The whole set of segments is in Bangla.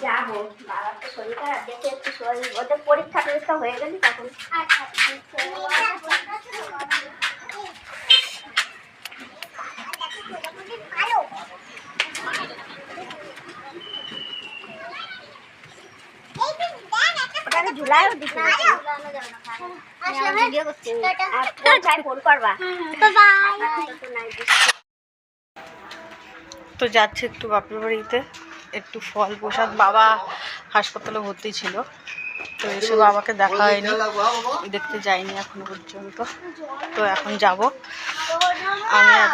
যাবো, বাবার তো শরীর খারাপ, দেখে একটু শরীর ওদের পরীক্ষা টরীক্ষা হয়ে গেলি তখন। তো যাচ্ছে একটু বাপের বাড়িতে, একটু ফল প্রসাদ। বাবা হাসপাতালে ভর্তি ছিল, তো এসে বাবাকে দেখা হয়নি, দেখতে যাইনি এখনো পর্যন্ত। তো এখন যাব আমি আর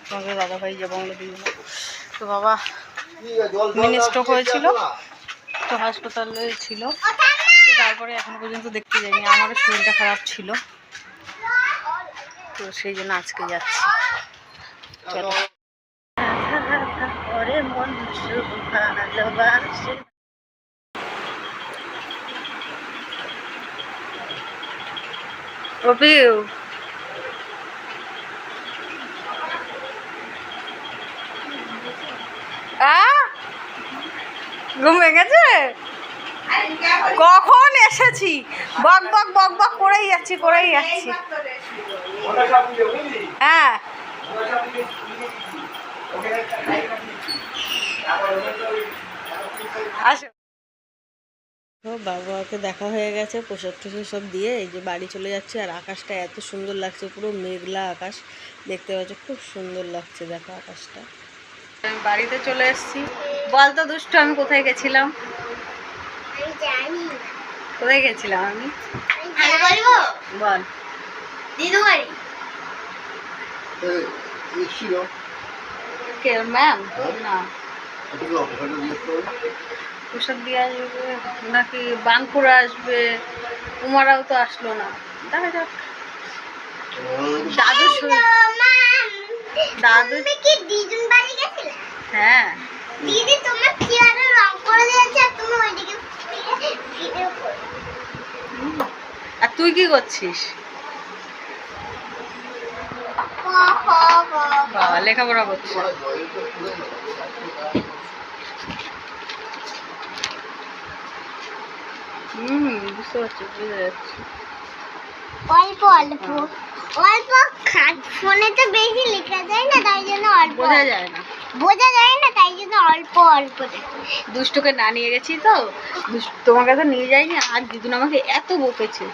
তোমাদের দাদাভাই যাবো, আমরা দুজনে। তো বাবা মিনি স্ট্রোক হয়েছিল, তো হাসপাতালে ছিল, তো তারপরে এখনো পর্যন্ত দেখতে যাইনি। আমারও শরীরটা খারাপ ছিল, তো সেই জন্য আজকে যাচ্ছি। চলো। ঘুম ভেঙেছে? কখন এসেছি, বক বক বক বক করেই যাচ্ছি। হ্যাঁ, আসো। বাবাকে দেখা হয়ে গেছে, প্রসাদ টসাদ সব দিয়ে এই যে বাড়ি চলে যাচ্ছে। আর আকাশটা এত সুন্দর লাগছে, পুরো মেঘলা আকাশ দেখতে পাচ্ছ, খুব সুন্দর লাগছে। দেখো আকাশটা। আমি বাড়িতে চলে এসেছি। বল তো দুষ্টু, আমি কোথায় গেছিলাম? কোথায় গেছিলাম আমি? বল। দিদু বাড়ি। কে ম্যাম? না, প্রসাদ দিয়ে আসবে নাকি বাঙ্কুরা আসবে, উমারাও তো আসলো না। দেখা যাক। দাদু কি দিদুন বাড়ি গেছিলে? হ্যাঁ। দিদি তোমার চেয়ারে রং করে দিয়েছে, আর তুমি ওইদিকে ভিডিও করো। আর তুই কি করছিস? বাবা লেখাপড়া করছিস? বুঝতে পারছি, বুঝে যাচ্ছি। অল্প অল্প অল্প ফোনে তো বেশি লেখা যায় না, তাই জন্য অল্প। বোঝা যায় না, তাই জন্য অল্প অল্প। দুষ্টুকে না নিয়ে গেছি তো, তোমাকে তো নিয়ে যাইনি। আর দিদুন আমাকে এত বকেছে,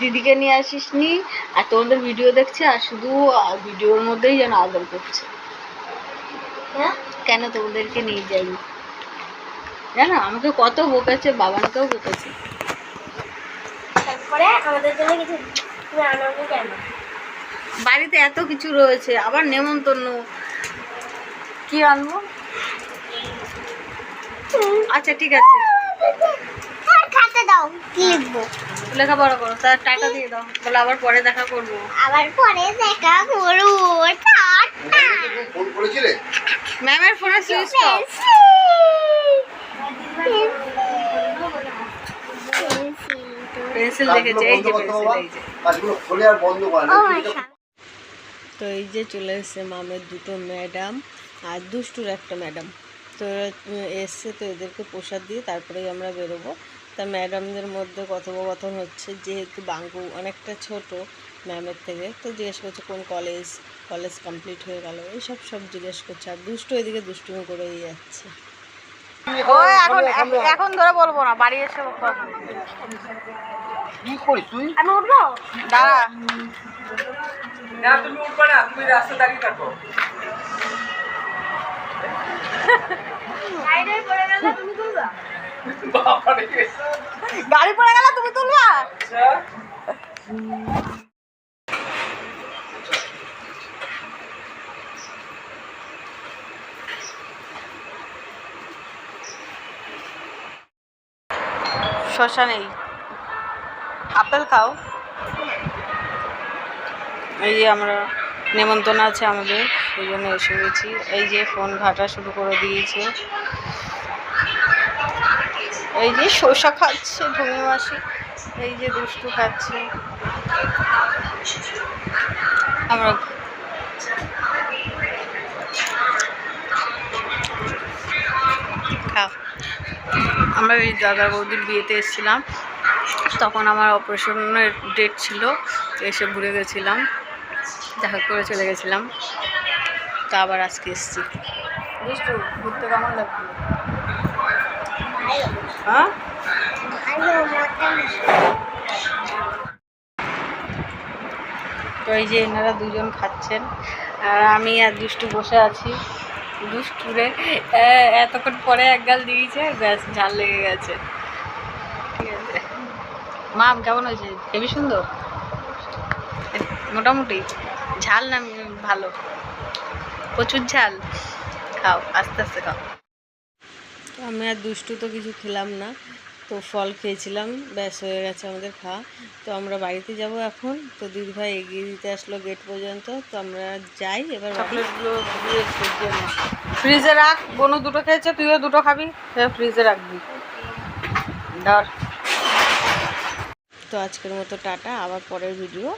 দিদিকে নিয়ে আসিস নি, আর তোমাদের ভিডিও দেখছে, আর শুধু ভিডিওর মধ্যেই যেন আদর করছে। কেন তোমাদেরকে নিয়ে যাইনি জানো? আমাকে কত বকেছে, বাবাকেও বকেছে। তারপরে আমাদের জন্য কিছু আনবো কেন? বাড়িতে এত কিছু রয়েছে, আবার নেমন্তন্ন, কি আনবো? আচ্ছা ঠিক আছে, খাতা দাও, কি লিখবো? লেখাপড়া করো, তার টাকা দিয়ে দাও। বলে আবার পরে দেখা করবো। ম্যামের ফোনে সুইচ অফ। পেন্সিল দেখেছে, এই যে পেন্সিল, এই যে। তো এই যে চলে এসছে মামের দুটো ম্যাডাম আর দুষ্টুর একটা ম্যাডাম। তো এসছে, তো এদেরকে প্রসাদ দিয়ে তারপরেই আমরা বেরোবো। তা ম্যাডামদের মধ্যে কথোপকথন হচ্ছে, যেহেতু বাঙ্কু অনেকটা ছোট ম্যামের থেকে, তো জিজ্ঞেস করছে কোন কলেজ কমপ্লিট হয়ে গেল, এইসব জিজ্ঞেস করছে। আর দুষ্টু এদিকে দুষ্টুমি করেই যাচ্ছে। এখন ধরে বলবো না, বাড়ি এসে কি করিস তুই? আমি উঠবো? দাঁড়া না, তুমি উঠবে না, তুমি রাস্তা দাঁড়িয়ে থাকো। গাড়ি পড়ে গেল, তুমি তুলবা? গাড়ি পড়ে গেল, তুমি তুলবা? শসা নেই, আপেল খাও। এই যে আমরা নেমন্তন্ন আছে আমাদের, সেই জন্য এসে গেছি। এই যে ফোন ঘাটা শুরু করে দিয়েছে। এই যে শসা খাচ্ছে ঢুমি মাসি, এই যে দুষ্টু খাচ্ছে। আমরা খাও। আমরা এই দাদা বৌদির বিয়েতে এসেছিলাম, তখন আমার অপারেশনের ডেট ছিল, এসে ঘুরে গেছিলাম, দেখা করে চলে গেছিলাম, তা আবার আজকে এসেছি। বুঝছো ঘুরতে কেমন লাগলো? হ্যাঁ তো এই যে এনারা দুজন খাচ্ছেন আর আমি আর দুষ্টু বসে আছি। দুষ্টুরে এতক্ষণ পরে এক গাল দিয়েছে, ব্যাস ঝাল লেগে গেছে। ঠিক আছে মাম, কেমন হয়েছে? হেবি সুন্দর, মোটামুটি ঝাল না ভালো? প্রচুর ঝাল, খাও আস্তে আস্তে খাও। আমি আর দুষ্টু তো কিছু খেলাম না, তো ফল খেয়েছিলাম, ব্যাস হয়ে গেছে আমাদের খাওয়া। তো আমরা বাড়িতে যাব এখন, তো দিদি ভাই এগিয়ে দিতে আসলো গেট পর্যন্ত, তো আমরা যাই এবার। চকলেটগুলো ফ্রিজে রাখ, বনু দুটো খেয়েছে, তুইও দুটো খাবি, ফ্রিজে রাখবি ধর। তো আজকের মতো টাটা, আবার পরের ভিডিও